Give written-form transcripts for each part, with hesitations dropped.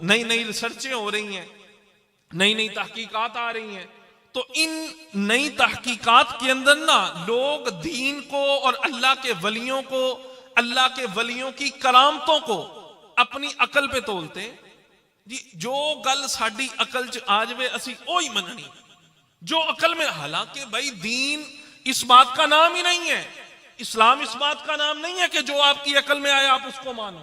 नई नई रिसर्चें हो रही हैं, नई नई तहकीकात आ रही हैं, तो इन नई तहकीकात के अंदर ना लोग दीन को और अल्लाह के वलियों को, अल्लाह के वलियों की करामतों को अपनी अकल पे तोलते जी। जो गल साडी अकल च आ जाए असी ओही मननी, जो अकल में, हालांकि भाई दीन इस बात का नाम ही नहीं है, इस्लाम इस बात का नाम नहीं है कि जो आपकी अकल में आए आप उसको मानो।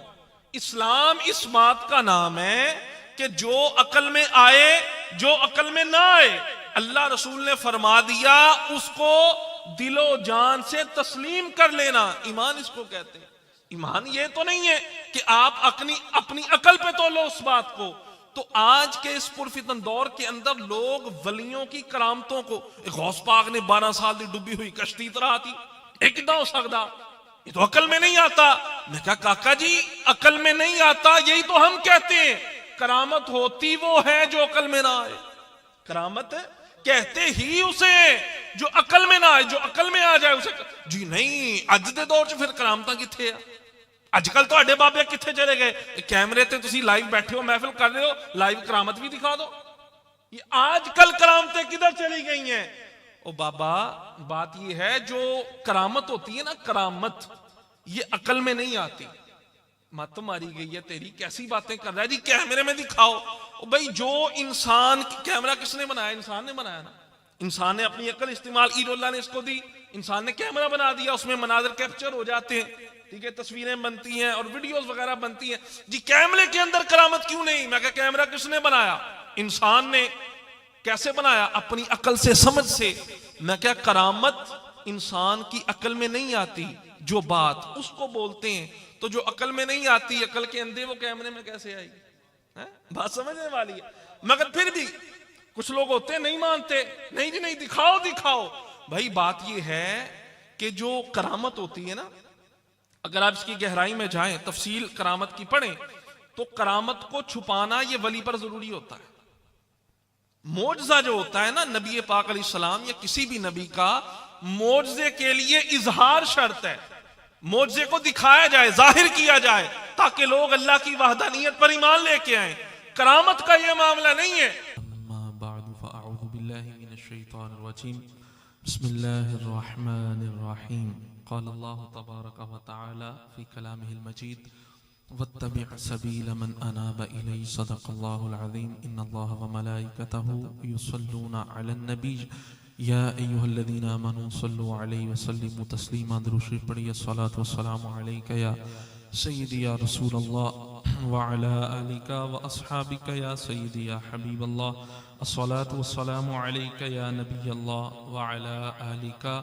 इस्लाम इस बात का नाम है कि जो अकल में आए, जो अकल में ना आए, अल्लाह रसूल ने फरमा दिया उसको दिलो जान से तस्लीम कर लेना, ईमान इसको कहते हैं। ईमान ये तो नहीं है कि आप अपनी अकल पे तोलो उस बात को। तो आज के इस पुरफितन दौर के अंदर लोग वलियों की करामतों को, गौस पाक ने 12 साल की डूबी हुई कश्ती तरह थी, एक कितना हो सकता, ये तो अकल में नहीं आता। मैं कहा काका जी अकल में नहीं आता, यही तो हम कहते हैं। करामत होती वो है जो अकल में ना आए, करामत कहते ही उसे जो अकल में ना आए, जो अकल में आ जाए उसे जी नहीं। अज दे दौर च फिर करामत किथे आ? अजकल तो बाबे किथे चले गए? कैमरे ते तुसी लाइव बैठे हो, महफिल कर रहे हो, लाइव करामत भी दिखा दो। ये आजकल करामतें किधर चली गई हैं? ओ बाबा बात ये है जो करामत होती है ना, करामत ये अकल में नहीं आती। मत मारी गई है तेरी, कैसी बातें कर रहा है जी, कैमरे में दिखाओ। ओ भाई जो इंसान, कैमरा किसने बनाया? इंसान ने बनाया ना। इंसान ने अपनी अकल इस्तेमाल, ईरोल्ला ने इसको दी, इंसान ने कैमरा बना दिया, उसमें मनाजर कैप्चर हो जाते हैं, ठीक है, तस्वीरें बनती हैं और वीडियोस वगैरह बनती हैं जी। कैमरे के अंदर करामत क्यों नहीं? मैं कहा कैमरा किसने बनाया? इंसान ने। कैसे बनाया? अपनी अकल से, समझ से। मैं क्या, करामत इंसान की अकल में नहीं आती, जो बात उसको बोलते हैं। तो जो अकल में नहीं आती, अकल के अंधे, वो कैमरे में कैसे आई है? बात समझने वाली है। मगर फिर भी कुछ लोग होते हैं नहीं मानते, नहीं जी नहीं, दिखाओ दिखाओ। भाई बात यह है कि जो करामत होती है ना, अगर आप इसकी गहराई में जाएं, तफसील करामत की पढ़ें, तो करामत को छुपाना ये वली पर जरूरी होता है। मोजज़ा जो होता है ना, नबी पाक अलैहिस्सलाम या किसी भी नबी का मोजज़े के लिए इजहार शर्त है। मोजज़े को दिखाया जाए, जाहिर किया जाए, ताकि लोग अल्लाह की वहदानियत पर ईमान लेके आए। करामत का यह मामला नहीं है। बिस्मिल्लाहिर्रहमानिर्रहीम। क़ाल अल्लाहु तबारक व तआला फ़ी कलामिहिल मजीद वत्तबि' सबीला मन अनाबा इलैहि सदक़ल्लाहुल अज़ीम। इन्नल्लाहा व मलाइकतहु युसल्लूना अलन नबी या अय्युहल्लज़ीना आमनू सल्लु अलैहि व सल्लिमू तस्लीमा। दुरूद शरीफ पढ़िए। अस्सलातु वस्सलामु अलैका या सय्यदी या रसूलल्लाह व अला आलिका व अस्हाबिका या सय्यदी या हबीबल्लाह। अस्सलातु वस्सलामु अलैका या नबियल्लाह व अला आलिका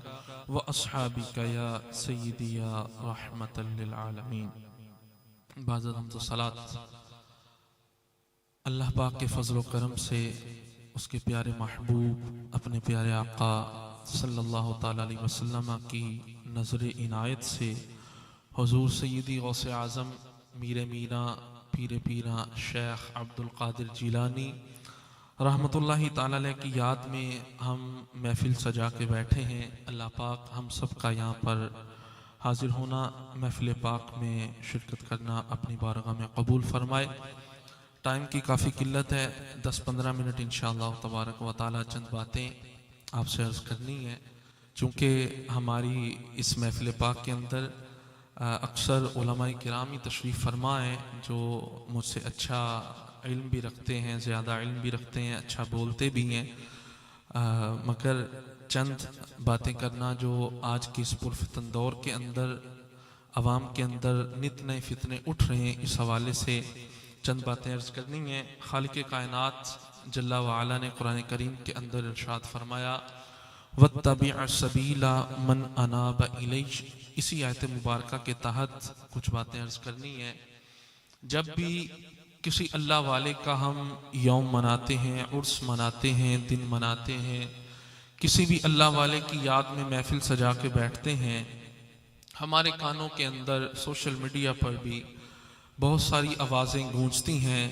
व अस्हाबिका या सय्यदी या रहमतल लिल आलमीन। बाज़त हम तो सलात अल्लाह पाक के फजल करम से उसके प्यारे महबूब, अपने प्यारे आका सल्लल्लाहु ताला अलैहि वसल्लम की नज़र इनायत से हुज़ूर सय्यदी गौसे आज़म मीर मीरा पीर पीरा शेख अब्दुल कादिर जिलानी रहमतुल्लाहि ताला अलैह की याद में हम महफिल सजा के बैठे हैं। अल्लाह पाक हम सब का यहाँ पर हाजिर होना, महफिल पाक में शिरकत करना अपनी बारगाह में कबूल फरमाए। टाइम की काफ़ी किल्लत है, 10-15 मिनट इंशाअल्लाह तबारक व तआला चंद बातें आपसे अर्ज़ करनी है। चूँकि हमारी इस महफिल पाक के अंदर अक्सर उलमाए किराम तशरीफ़ फरमा हैं जो मुझसे अच्छा इल्म भी रखते हैं, ज़्यादा इल्म भी रखते हैं, अच्छा बोलते भी हैं। मगर चंद बातें करना जो आज की इस पुरफितन दौर के अंदर आवाम के अंदर नित नए फितने उठ रहे हैं, इस हवाले से चंद बातें अर्ज़ करनी हैं। खालिक़े कायनात जल्ला व अला ने कुरान करीम के अंदर इरशाद फरमाया वत्तबि' सबीला मन अनाब इलैहि। इसी आयत मुबारका के तहत कुछ बातें अर्ज़ करनी है। जब भी किसी अल्लाह वाले का हम यौम मनाते हैं, उर्स मनाते हैं, दिन मनाते हैं, किसी भी अल्लाह वाले की याद में महफिल सजा के बैठते हैं, हमारे कानों के अंदर सोशल मीडिया पर भी बहुत सारी आवाज़ें गूंजती हैं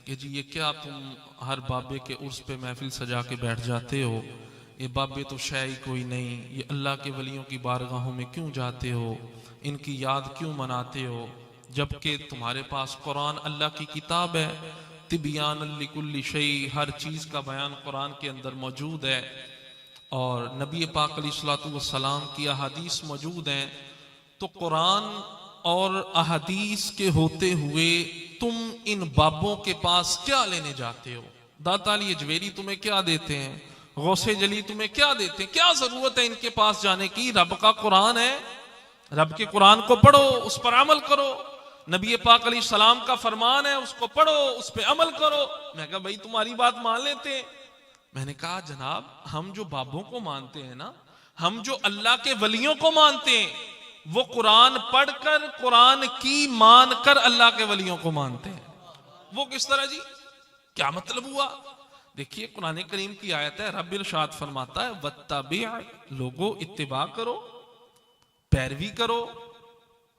कि जी ये क्या तुम हर बाबे के उर्स पे महफिल सजा के बैठ जाते हो, ये बाबे तो शय कोई नहीं, ये अल्लाह के वलियों की बारगाहों में क्यों जाते हो, इनकी याद क्यों मनाते हो, जबकि तुम्हारे पास कुरान अल्लाह की किताब है, तिबियान लिकुल्ली शै, हर चीज का बयान कुरान के अंदर मौजूद है और नबी पाक अलैहिस्सलातु वस्सलाम की अहादीस मौजूद हैं। तो कुरान और अहादीस के होते हुए तुम इन बाबों के पास क्या लेने जाते हो? दाता अली अजवेरी तुम्हें क्या देते हैं? गौसे जली तुम्हें क्या देते हैं? क्या जरूरत है इनके पास जाने की? रब का कुरान है, रब के कुरान को पढ़ो, उस पर अमल करो। नबी पाक अलैहिस्सलाम का फरमान है, उसको पढ़ो, उस पर अमल करो। मैं कहा भाई तुम्हारी बात मान लेते हैं। मैंने कहा जनाब, हम जो बाबों को मानते हैं ना, हम जो अल्लाह के वलियों को मानते हैं, वो कुरान पढ़कर, कुरान की मानकर अल्लाह के वलियों को मानते हैं। वो किस तरह जी? क्या मतलब हुआ? देखिए कुरान करीम की आयत है, रब इरशाद फरमाता है वत्तबि, लोगो इत्तिबा करो, पैरवी करो।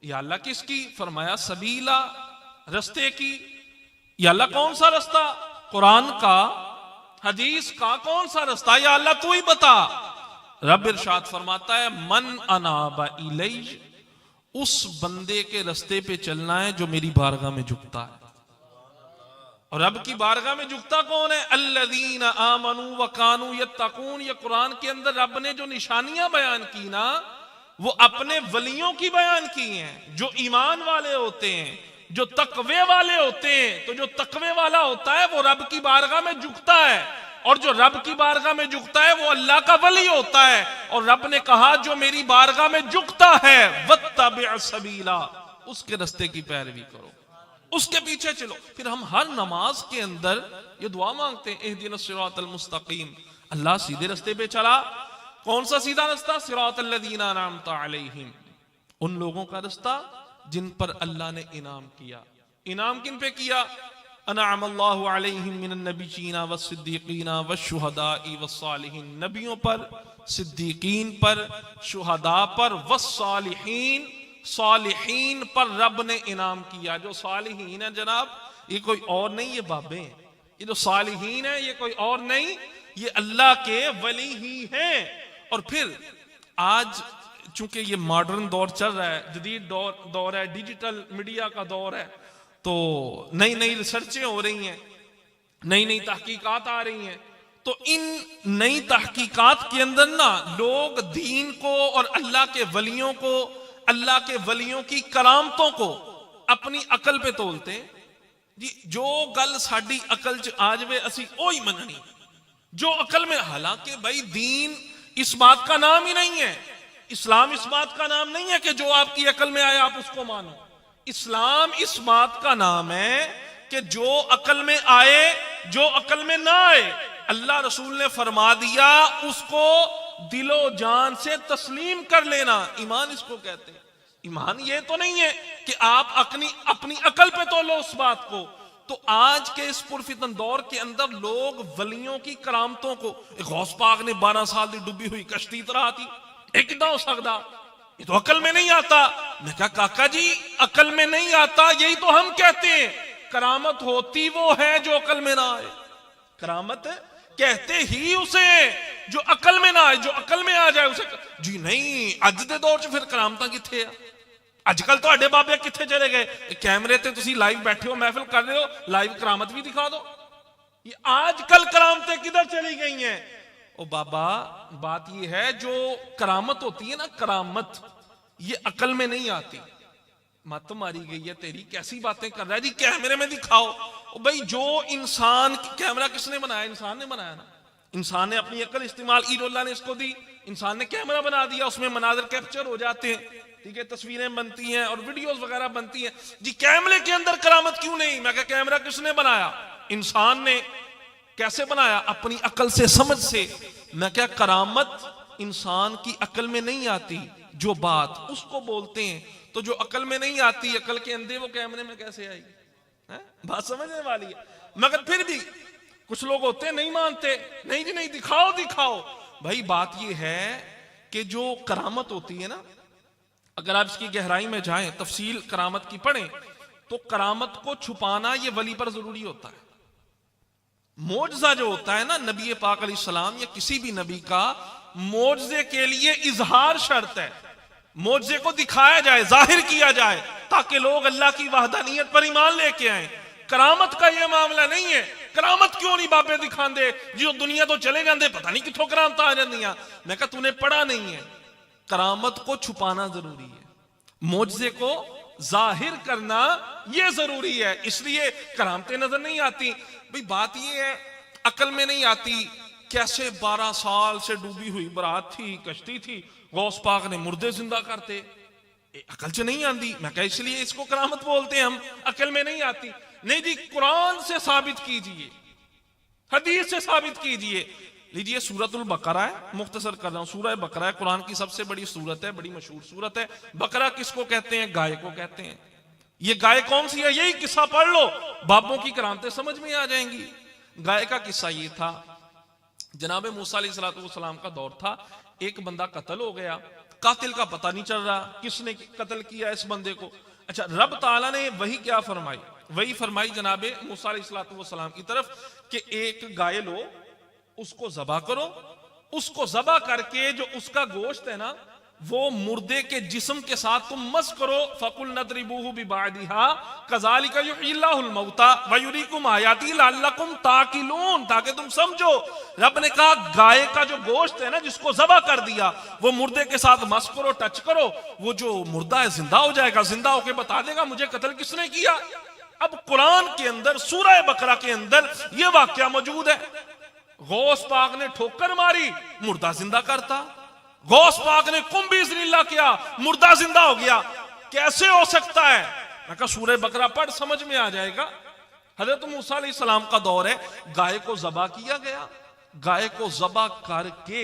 या अल्लाह किसकी? फरमाया सबीला, रस्ते की। या अल्लाह कौन सा रास्ता? कुरान का, हदीस का कौन सा रास्ता? या अल्लाह तू ही बता। रब इरशाद फरमाता है मन अनाबा इलै, उस बंदे के रास्ते पे चलना है जो मेरी बारगाह में झुकता है। और रब की बारगाह में झुकता कौन है? अल्लज़ीना आमनू व कानू यत्तकून। ये कुरान के अंदर रब ने जो निशानियां बयान की ना, वो अपने वलियों की बयान की हैं, जो ईमान वाले होते हैं, जो तकवे वाले होते हैं। तो जो तकवे वाला होता है वो रब की बारगाह में झुकता है, और जो रब की बारगाह में झुकता है वो अल्लाह का वली होता है। और रब ने कहा जो मेरी बारगाह में झुकता है वत्तबि सबीला, उसके रास्ते की पैरवी करो, उसके पीछे चलो। फिर हम हर नमाज के अंदर ये दुआ मांगते हैं इहदिनस सिरातल मुस्तकीम, अल्लाह सीधे रास्ते पे चला। कौन सा सीधा रास्ता? सिरातल लज़ीना अनअमता अलैहिम, उन लोगों का रास्ता जिन पर अल्लाह ने इनाम किया। इनाम किन पे किया? अनअमल्लाहु अलैहिम मिनन नबिय्यीना वस्सिद्दीकीना वश्शुहदाई वस्सालिहीन, नबियों पर, सिद्दीकीन पर, शुहदा पर, वस्सालिहीन, सालिहीन पर रब ने इनाम किया। जो सालिहीन है जनाब, ये कोई और नहीं, ये बाबे हैं। ये जो सालिहीन है ये कोई और नहीं, ये अल्लाह के वली ही हैं। और फिर आज चूंकि ये मॉडर्न दौर चल रहा है, जदीद दौर है, डिजिटल मीडिया का दौर है, तो नई नई रिसर्चें हो रही हैं, नई नई तहकीकात आ रही हैं। तो इन नई तहकीकात के अंदर ना लोग दीन को और अल्लाह के वलियों को, अल्लाह के वलियों की करामतों को अपनी अकल पे तोलते हैं जी। जो गल साडी अकल च आ जावे असी ओही मननी, जो अकल में। हालांकि भाई दीन इस बात का नाम ही नहीं है, इस्लाम इस बात का नाम नहीं है कि जो आपकी अकल में आए आप उसको मानो। इस्लाम इस बात का नाम है कि जो अकल में आए, जो अकल में ना आए, अल्लाह रसूल ने फरमा दिया उसको दिलो जान से तस्लीम कर लेना। ईमान इसको कहते हैं। ईमान ये तो नहीं है कि आप अपनी अकल पे तोलो उस बात को। तो आज के इस पुरफितन दौर के अंदर लोग वलियों की करामतों को, गौस पाक ने 12 साल की डूबी हुई कश्ती तरह थी, एक कितना हो सकता, ये तो अकल में नहीं आता। मैं कहा काका जी अकल में नहीं आता, यही तो हम कहते हैं। करामत होती वो है जो अकल में ना आए, करामत कहते ही उसे जो अकल में ना आए। जो अकल में आ जाए उसे जी नहीं। अज दे दौर च फिर करामत किथे आ? अजकल तो बाबे किथे चले गए? कैमरे ते तुसी लाइव बैठे हो, महफिल कर रहे हो, लाइव करामत भी दिखा दो। ये आजकल करामतें किधर चली गई हैं? ओ बाबा बात ये है जो करामत होती है ना, करामत ये अकल में नहीं आती। मत मारी गई है तेरी, कैसी बातें कर रहा है जी, कैमरे में दिखाओ। ओ भाई जो इंसान, कैमरा किसने बनाया? इंसान ने बनाया ना। इंसान ने अपनी अकल इस्तेमाल, ईरोल्ला ने इसको दी, इंसान ने कैमरा बना दिया, उसमें मनाजर कैप्चर हो जाते हैं, ठीक है, तस्वीरें बनती हैं और वीडियोस वगैरह बनती हैं जी। कैमरे के अंदर करामत क्यों नहीं? मैं कहा कैमरा किसने बनाया? इंसान ने। कैसे बनाया? अपनी अकल से, समझ से। मैं क्या, करामत इंसान की अकल में नहीं आती, जो बात उसको बोलते हैं। तो जो अकल में नहीं आती, अकल के अंधे, वो कैमरे में कैसे आई? बात समझने वाली है। मगर फिर भी कुछ लोग होते हैं नहीं मानते, नहीं जी नहीं, दिखाओ दिखाओ। भाई बात ये है कि जो करामत होती है ना, अगर आप इसकी गहराई में जाएं, तफसील करामत की पढ़ें, तो करामत को छुपाना ये वली पर जरूरी होता है। मोजज़ा जो होता है ना, नबी पाक अलैहिस्सलाम या किसी भी नबी का मोजज़े के लिए इजहार शर्त है। मोजज़े को दिखाया जाए, जाहिर किया जाए, ताकि लोग अल्लाह की वहदानियत पर ईमान लेके आए। करामत का यह मामला नहीं है। करामत क्यों नहीं बाबे दिखांदे जो दुनिया तो चले जाते, पता नहीं कितों करामत आ जांदियां। मैं कहा तूने पढ़ा नहीं है। करामत को छुपाना जरूरी है, मोजज़े को जाहिर करना यह जरूरी है, इसलिए करामतें नजर नहीं आती। भाई बात यह है, अकल में नहीं आती कैसे 12 साल से डूबी हुई बरात थी, कश्ती थी, गौस पाक ने मुर्दे जिंदा करते, अकल से नहीं आती। मैं कहा इसलिए इसको करामत बोलते हैं हम, अकल में नहीं आती। नहीं जी, कुरान से साबित कीजिए, हदीस से साबित कीजिए। लीजिए सूरतुल बकरा है, मुख्तसर कर रहा हूं। सूरह बकरा है, कुरान की सबसे बड़ी सूरत है, बड़ी मशहूर सूरत है। बकरा किसको कहते हैं? गाय को कहते हैं। ये गाय कौन सी है? यही किस्सा पढ़ लो, बापों की करामतें समझ में आ जाएंगी। गाय का किस्सा ये था, जनाब मूसा अलैहिस्सलाम का दौर था, एक बंदा कत्ल हो गया, कातिल का पता नहीं चल रहा किसने कत्ल किया इस बंदे को। अच्छा, रब ताला ने वही क्या फरमाई? वही फरमाई जनाब मूसा अलैहिस्सलाम की तरफ कि एक गाय लो, उसको ज़बा करो, उसको ज़बा करके जो उसका गोश्त है ना, वो मुर्दे के जिस्म के साथ तुम मस करो। फकुल नदरिबूहु बिबादिहा कज़ालिका युह्यिल्लाहुल मौता व युरीकुम आयाती लअल्लकुम ताकिलून, ताकि तुम समझो। रब ने कहा गाय का जो गोश्त है ना, जिसको ज़बा कर दिया, वो मुर्दे के साथ मस करो, टच करो, वो जो मुर्दा है जिंदा हो जाएगा, जिंदा होके बता देगा मुझे कत्ल किसने किया। अब कुरान के अंदर सूरह बकरा के अंदर यह वाकया मौजूद है। गौस पाक ने ठोकर मारी, मुर्दा जिंदा करता। गौस पाक ने कुम बिइज़्निल्लाह किया, मुर्दा जिंदा हो गया। कैसे हो सकता है? मैं कहा सूरह बकरा पढ़, समझ में आ जाएगा। हजरत मूसा अलैहिस्सलाम का दौर है, गाय को ज़बा किया गया। गाय को ज़बा करके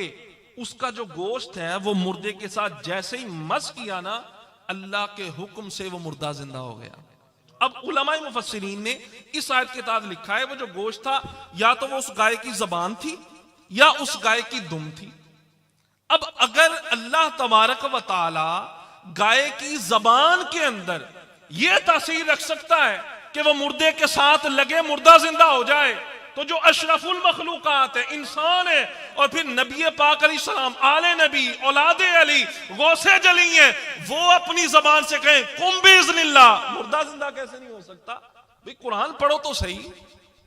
उसका जो गोश्त है वो मुर्दे के साथ जैसे ही मस किया ना, अल्लाह के हुक्म से वो मुर्दा जिंदा हो गया। अब उलमाए मुफस्सिरीन ने इस आयत के तहत लिखा है, वो जो गोश्त था या तो वो उस गाय की जबान थी या उस गाय की दुम थी। अब अगर अल्लाह तबारक व तआला गाय की जबान के अंदर यह तासीर रख सकता है कि वह मुर्दे के साथ लगे मुर्दा जिंदा हो जाए, तो जो अशरफुल मखलूकात है, इंसान है, और फिर नबी पाक अलैहिस्सलाम, आले नबी, औलादे अली, गौसे जली है, वो अपनी जबान से कहें कुम बिइज़्निल्लाह, मुर्दा जिंदा कैसे नहीं हो सकता? भाई कुरान पढ़ो तो सही,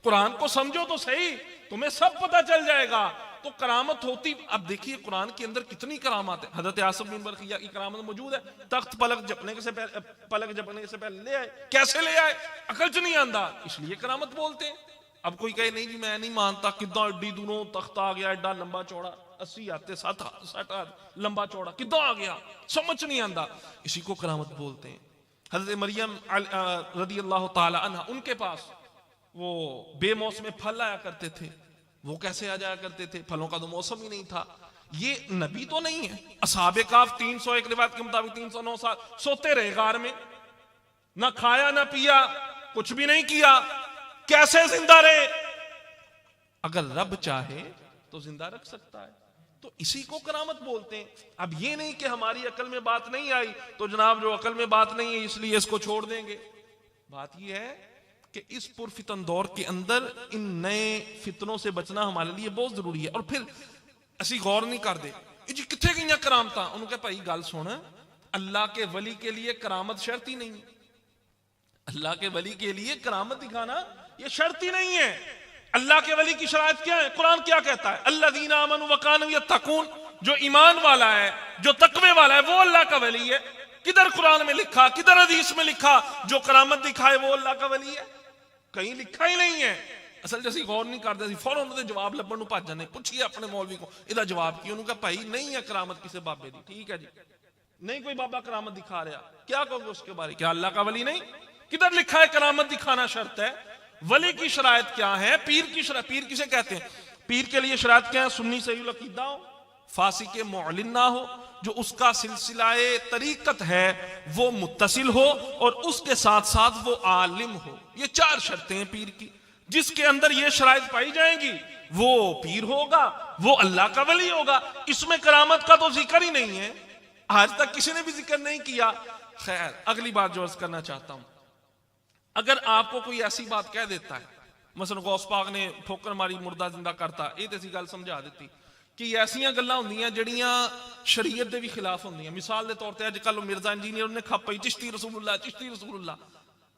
कुरान को समझो तो सही, तुम्हें सब पता चल जाएगा। तो करामत होती, अब देखिए कुरान के अंदर कितनी करामात है। हजरत आसिफ बिन बरखिया की करामत मौजूद है, तख्त पलक झपकने से पहले ले आए। कैसे ले आए? अकल च नहीं आंदा, इसलिए करामत बोलते हैं। अब कोई कहे नहीं जी मैं नहीं मानता, किदा एडी दूरों तख्त आ गया, एडा लंबा चौड़ा, 80 हाथ 60 हाथ लंबा चौड़ा किदा आ गया, समझ नहीं आंदा, इसी को करामत बोलते हैं। हजरत मरियम रदी अल्लाह ताला अन्हा, उनके पास वो बेमौसम फल आया करते थे, वो कैसे आ जाया करते थे? फलों का तो मौसम ही नहीं था। ये नबी तो नहीं है। असहाबे काफ 301 रिवायत के मुताबिक 309 साल सोते रहे गार में, ना खाया ना पिया, कुछ भी नहीं किया, कैसे जिंदा रहे? अगर रब चाहे तो जिंदा रख सकता है, तो इसी को करामत बोलते हैं। अब ये नहीं कि हमारी अकल में बात नहीं आई तो जनाब जो अकल में बात नहीं है इसलिए इसको छोड़ देंगे। बात यह है कि इस पुरफितन दौर के अंदर इन नए फितनों से बचना हमारे लिए बहुत जरूरी है। और फिर असी गौर नहीं करते जी किथे गई करामत। उन्होंने कहा भाई गल सुन, अल्लाह के वली के लिए करामत शर्त ही नहीं है। अल्लाह के वली के लिए करामत दिखाना ये शर्त ही नहीं है। अल्लाह के वली की शराइत क्या है? कुरान क्या कहता है? अल्लज़ीना आमनू व कानू यत्तकून, जो ईमान वाला है, जो तकवे वाला है, वो अल्लाह का वली है। किधर कुरान में लिखा, किधर हदीस में लिखा जो करामत दिखाए वो अल्लाह का वली है? कहीं लिखा ही नहीं है। असल जैसी गौर नहीं करते, फौरन उन्होंने जवाब लभण भज जाने। पूछिए अपने मौलवी को, इहदा जवाब की? उन्होंने कहा भाई नहीं है करामत किसी बाबे की। ठीक है जी, नहीं कोई बाबा करामत दिखा रहा, क्या कहोगे उसके बारे? क्या अल्लाह का वली नहीं? किधर लिखा है करामत दिखाना शर्त है? वली की शराइत क्या है? पीर की शराइत, पीर किसे कहते हैं? पीर के लिए शराइत क्या है? सुन्नी सहीउल अकीदा हो, फासी के मुअलिन ना हो, जो उसका सिलसिलाए तरीकत है वो मुत्तसिल हो, और उसके साथ साथ वो आलिम हो। ये 4 शर्तें हैं पीर की। जिसके अंदर ये शराइत पाई जाएंगी वो पीर होगा, वो अल्लाह का वली होगा। इसमें करामत का तो जिक्र ही नहीं है, आज तक किसी ने भी जिक्र नहीं किया। खैर, अगली बात जो अर्ज करना चाहता हूं, अगर आपको कोई ऐसी बात कह देता है, मसलन गौस पाक ने ठोकर मारी मुर्दा जिंदा करता, ये तो ऐसी गल समझा देती कि ऐसियां गल्लां होंदियां जड़ियां शरीयत दे भी खिलाफ होंदियां। मिसाल के तौर पर अजकल मिर्जा इंजीनियर ने खप पई चिश्ती रसूलुल्लाह, चिश्ती रसूलुल्लाह।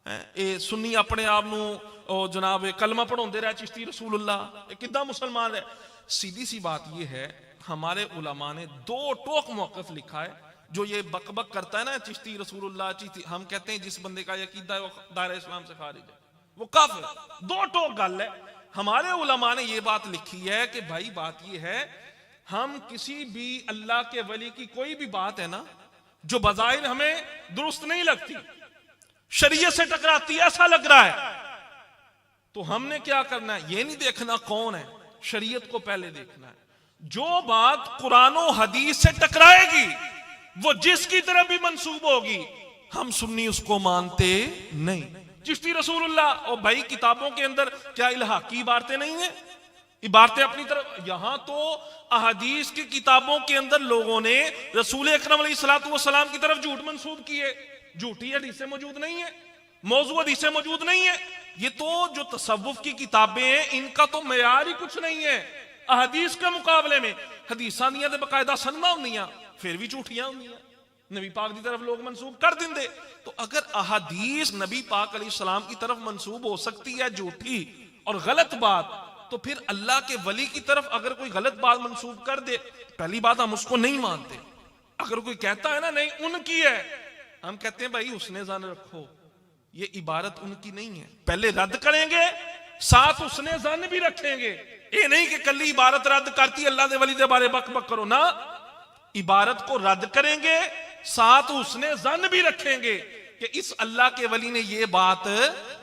ਇਹ ਸੁन्नी अपने आप ਨੂੰ ਉਹ जनाब कलमा पढ़ाते रहे चिश्ती रसूलुल्लाह, ये कितना मुसलमान है। सीधी सी बात ये है, हमारे उलमा ने दो टोक मौक़िफ़ लिखा है। जो ये बकबक करता है ना चिश्ती रसूलुल्लाह चिश्ती, हम कहते हैं जिस बंदे का अकीदा है वो दायरा इस्लाम से खारिज है, वो काफिर। दो टोक गल है। हमारे उलमा ने ये बात लिखी है कि भाई बात ये है, हम किसी भी अल्लाह के वली की कोई भी बात है ना जो बज़ाहिर हमें दुरुस्त नहीं लगती, शरीयत से टकराती है, ऐसा लग रहा है, तो हमने क्या करना है, ये नहीं देखना कौन है, शरीयत को पहले देखना है। जो बात कुरान और हदीस से टकराएगी, वो जिसकी तरफ भी मंसूब होगी, हम सुन्नी उसको मानते नहीं। चिश्ती रसूलुल्लाह, और भाई किताबों के अंदर क्या इल्हाकी इबारतें नहीं है, इबारतें अपनी तरफ। यहां तो अहदीस की किताबों के अंदर लोगों ने रसूल अकरम अलैहिस्सलातु वस्सलाम की तरफ झूठ मंसूब किए। झूठी हदीसें मौजूद नहीं है, मौजू हदीसें मौजूद नहीं है। ये तो जो तसव्वुफ की किताबें हैं, इनका तो मेयार ही कुछ नहीं है अहदीस के मुकाबले में। हदीसां दियां ते बकायदा सनदा हुंदियां, फिर भी झूठियां हुंदियां, नबी पाक की तरफ लोग मंसूब कर देंगे। तो अगर अहदीस नबी पाक अलैहिस्सलाम की तरफ मंसूब हो सकती है झूठी और गलत बात, तो फिर अल्लाह के वली की तरफ अगर कोई गलत बात मंसूब कर दे, पहली बात हम उसको नहीं मानते। अगर कोई कहता है ना नहीं उनकी है, हम कहते हैं भाई उसने जान रखो, ये इबारत उनकी नहीं है, पहले रद्द करेंगे, साथ उसने जन भी रखेंगे। ये नहीं कि कल इबारत रद्द करती अल्लाह के वली के बारे बक बक करो ना, इबारत को रद्द करेंगे, साथ उसने जन भी रखेंगे कि इस अल्लाह के वली ने ये बात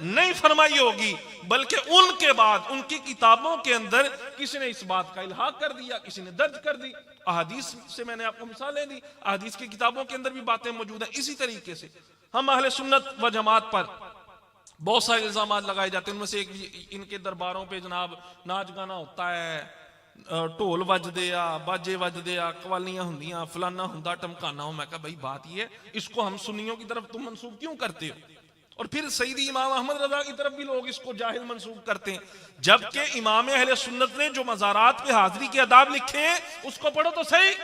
नहीं फरमाई होगी, बल्कि उनके बाद उनकी किताबों के अंदर किसी ने इस बात का इल्हाक कर दिया, किसी ने दर्ज कर दी। अहदीस से मैंने आपको मिसालें दी, अहदीस की किताबों के अंदर भी बातें मौजूद हैं। इसी तरीके से हम अहले सुन्नत व जमात पर बहुत सारे इल्जाम लगाए जाते हैं। उनमें से एक, इनके दरबारों पे जनाब नाच गाना होता है, ढोल वजदे आ, बाजे वजदे आ, कवालियां हुंदियां, फलाना हुंदा, टमकाना हो। मैं कहा भाई बात ये है, इसको हम सुन्नियों की तरफ तुम मंसूब क्यों करते हो? और फिर सईदी इमाम अहमद रजा की तरफ भी लोग इसको जाहिल मंसूब करते हैं, जबकि इमाम अहले सुन्नत ने जो मज़ारात पे हाजिरी के आदाब लिखे हैं उसको पढ़ो तो सही।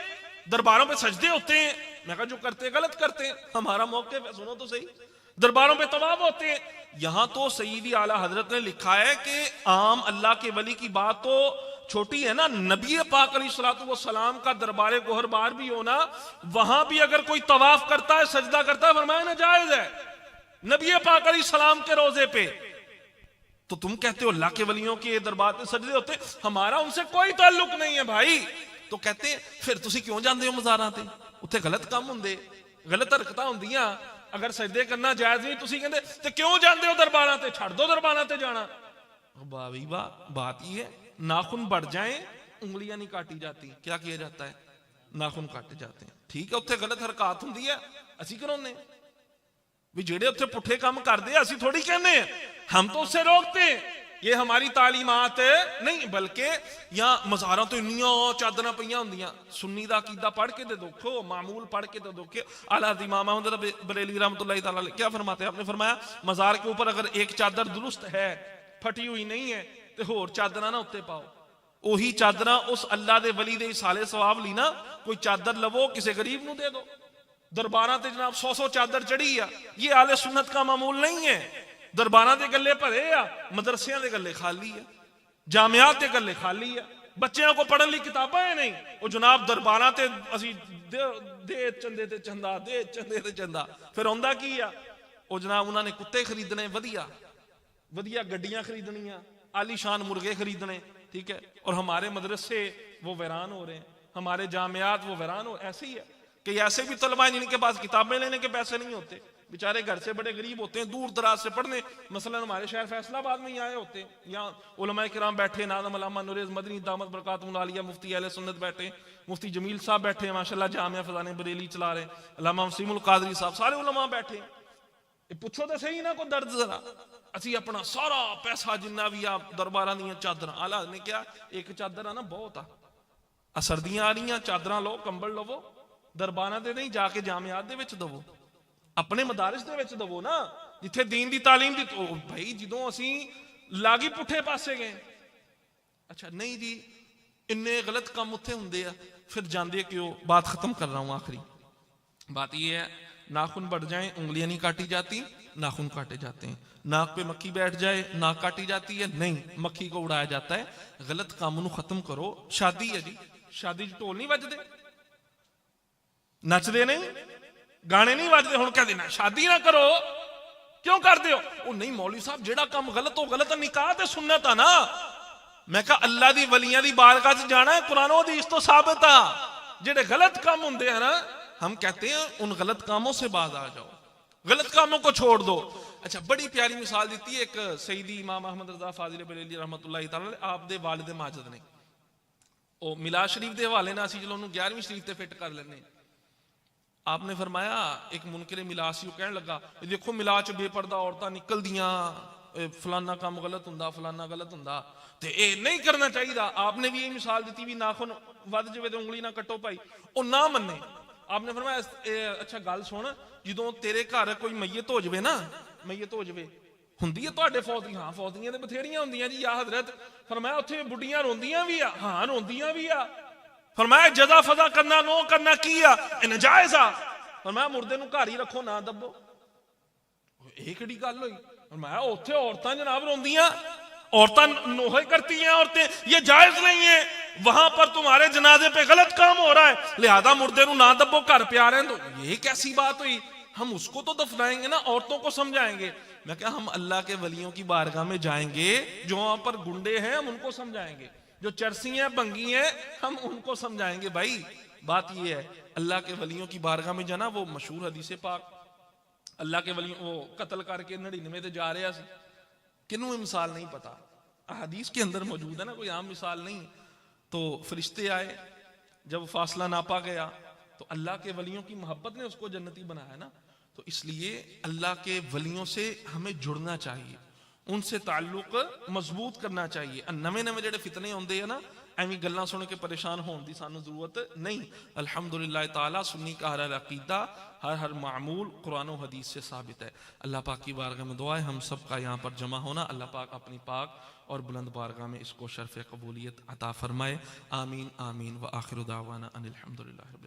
दरबारों पे सजदे होते हैं, मैं कहा जो करते गलत करते हैं, हमारा मौके पे सुनो तो सही। दरबारों पे तवाफ होते हैं, यहां तो सईदी आला हजरत ने लिखा है कि आम अल्लाह के वली की बात तो छोटी है ना, नबी पाक अलैहिस्सलातु वस्सलाम का दरबारे गोहर बार भी हो ना, वहां भी अगर कोई तवाफ करता है, सजदा करता है, फरमाया ना जायज है नबी पाक अलैहिस्सलाम के रोजे पे। तो तुम कहते हो अल्लाह के वलियों के दरबार पे सजदे होते, हमारा उनसे कोई ताल्लुक नहीं है भाई। तो कहते हैं फिर तुसी क्यों जाते हो मज़ारां ते, उत्थे गलत काम हुंदे, गलत हरकतां हुंदियां, अगर सजदे करना जायज नहीं तुसी कहंदे ते क्यों जाते हो दरबारां ते, छड़ दो दरबारां ते जाना। वाह भाई वाह, बात ये है नाखून बढ़ जाए उंगलियां नहीं काटी जाती, क्या किया जाता है, नाखून काटे जाते हैं। ठीक है उत्थे गलत हरकत हुंदी है, असी कराउने भी जेड़े उत्थे पुठे काम करते हैं, असी थोड़ी कहने हैं, हम तो उससे रोकते हैं, ये हमारी तालीमात नहीं। बल्कि यहाँ मज़ारां तो इन्नियां चादरां पईयां हुंदियां, सुन्नी दा अकीदा पढ़ के तो देखो, मामूल पढ़ के तो देखो। आला इमाम अहमद बरेली रहमतुल्लाह तआला अलैह क्या फरमाते हैं, आपने फरमाया मज़ार के ऊपर अगर एक चादर दुरुस्त है, फटी हुई नहीं है, तो होर चादरां ना उत्ते पाओ। ओही चादरां उस अल्लाह दे वली दे साले सवाब ली ना, कोई चादर लवो किसी गरीब नूं दे दो। दरबारां ते जनाब 100 चादर चढ़ी आ, ये आले सुन्नत का मामूल नहीं है। दरबारां दे गले भरे आ, मदरसियां दे गले खाली है, जामियात दे गले खाली है, बच्चों को पढ़न लई किताबां है नहीं। वो जनाब दरबारां ते असी दे चंदे ते चंदा, दे चंदे ते चंदा, फिर आउंदा की आ, वो जनाब उन्होंने कुत्ते खरीदने, वधिया वधिया गड्डियां खरीदनियां, आलीशान मुर्गे खरीदने, ठीक है। और हमारे मदरसे वो वैरान हो रहे हैं, हमारे जामियात वो वैरान हो। ऐसे ही है कि ऐसे भी तलबा जिनके पास किताबें लेने के पैसे नहीं होते, बेचारे घर से बड़े गरीब होते हैं, दूर दराज से पढ़ने, मसलन हमारे शहर फैसलाबाद में ही आए होते हैं, यहाँ उलमाए किराम बैठे, नाज़म अल्लामा नूरेज़ मदनी दामत बरकातुहुल आलिया, मुफ्ती अहले सुन्नत बैठे, मुफ्ती जमील साहब बैठे माशाल्लाह, जामिया फज़ाने बरेली चला रहे, अल्लामा वसीमुल कादरी साहब, सारे उलमा बैठे। पुछो तो सही ना को दर्द जरा, असी अपना सारा पैसा जिन्ना भी आ दरबारां दियां चादरां, आला ने क्या एक चादर आ ना बहुत आ, सर्दियां आ रही, चादरां लो, कंबल लवो, दरबारां ते नहीं, जाके जामियात दे विच दवो, अपने मदारिस दे विच दवो ना, जिथे दीन दी तालीम दी। तो भाई जदों असी लागी पुठे पासे गए, अच्छा नहीं जी इन्ने गलत काम उत्थे हुंदे आ, फिर जांदे क्यों? बात खत्म कर रहा हूं, आखिरी बात यह है, नाखून बढ़ जाए उंगलियां नहीं काटी जाती, नाखून काटे जाते हैं। नाक पे मक्खी बैठ जाए नाक काटी जाती है? नहीं, मक्खी को उड़ाया जाता है। गलत काम नूं खत्म करो। शादी है जी, शादी च ढोल नहीं बजदे, नचदे नहीं, गाने नहीं बजदे, हुण कह देना शादी ना करो, क्यों करते हो? वो नहीं मौलवी साहब जेड़ा काम गलत हो गलत, निकाह ते सुन्नत है ना। मैं कहा अल्लाह दी वलियां दी बारगाह च जाना है, कुरानो हदीस तो साबित आ। जेड़े गलत काम होंदे हैं ना, हम कहते हैं उन गलत कामों से बाज आ जाओ, गलत कामों को छोड़ दो। अच्छा, बड़ी प्यारी मिसाल दी है एक सईदी इमाम अहमद रजा फाजिल बरेली रहमतुल्लाह तआला आप दे वालिद माजिद ने, ओ मिलाद शरीफ दे हवाले नाल असीं चलो उन्होंने 11वीं शरीफ ते फिट कर लेने। आपने फरमाया एक मुनकिर मिलाद सी, कहने लगा देखो मिलाद च बेपर्दा औरतां निकलदियां, फलाना काम गलत हुंदा, फलाना गलत हुंदा, ते ये नहीं करना चाहिए। आपने भी ये मिसाल दी भी नाखून वध जावे ते उंगली ना कट्टो भाई, ओ ना मन्ने। आपने फरमाया अच्छा गल सुन, जदों तेरे घर कोई मैयत हो जाए ना, मैयत हो जाए हुंदी है तुहाडे फौजी? हाँ फौजियां ते बथेरियां हुंदियां जी या हजरत। फरमाया उत्थे बुढ़ियां रोंदियां भी आ? हाँ रोंदियां भी आ। फरमाया जजा फजा करना नो करना की आ? नाजायज आ। फरमाया मुर्दे नूं घर ही रखो ना दबो। ये केड़ी गल होई? फरमाया उत्थे औरतां जनाब रोंदियां, औरतां नोहे करती हैं औरतें, ये जायज नहीं है, वहां पर तुम्हारे जनाजे पे गलत काम हो रहा है, लिहाजा मुर्दे नूं ना दबो, घर पे आ रहे हैं। तो ये कैसी बात हुई? हम उसको तो दफनाएंगे ना, औरतों को समझाएंगे। मैं क्या हम अल्लाह के वलियों की बारगाह में जाएंगे, जो वहां पर गुंडे हैं हम उनको समझाएंगे, जो चरसी हैं भंगी हैं हम उनको समझाएंगे। भाई बात यह है, अल्लाह के वलियों की बारगाह में जाना, वो मशहूर हदीस पाक, अल्लाह के वलियों वो कत्ल करके 99 ते जा रहा सी, किनू मिसाल नहीं पता, हदीस के अंदर मौजूद है ना, कोई आम मिसाल नहीं। तो फरिश्ते आए, जब फासला नापा गया तो अल्लाह के वलियों की मोहब्बत ने उसको जन्नती बनाया ना। तो इसलिए अल्लाह के वलियों से हमें जुड़ना चाहिए, उनसे ताल्लुक मजबूत करना चाहिए। नवे नवे जेडे फितने आउंदे हैं ना, एवं गल्लां सुन के परेशान होने की सानू जरूरत नहीं। अल्हम्दुलिल्लाह ताला सुन्नी का हर अकीदा हर मामूल कुरान और हदीस से साबित है। अल्लाह पाक की बारगाह में दुआ है हम सब का यहाँ पर जमा होना, अल्लाह पाक अपनी पाक और बुलंद बारगाह में इसको शर्फ कबूलियत अता फरमाए। आमीन आमीन व आखिर दावाना अनिल हम्दुलिल्लाह।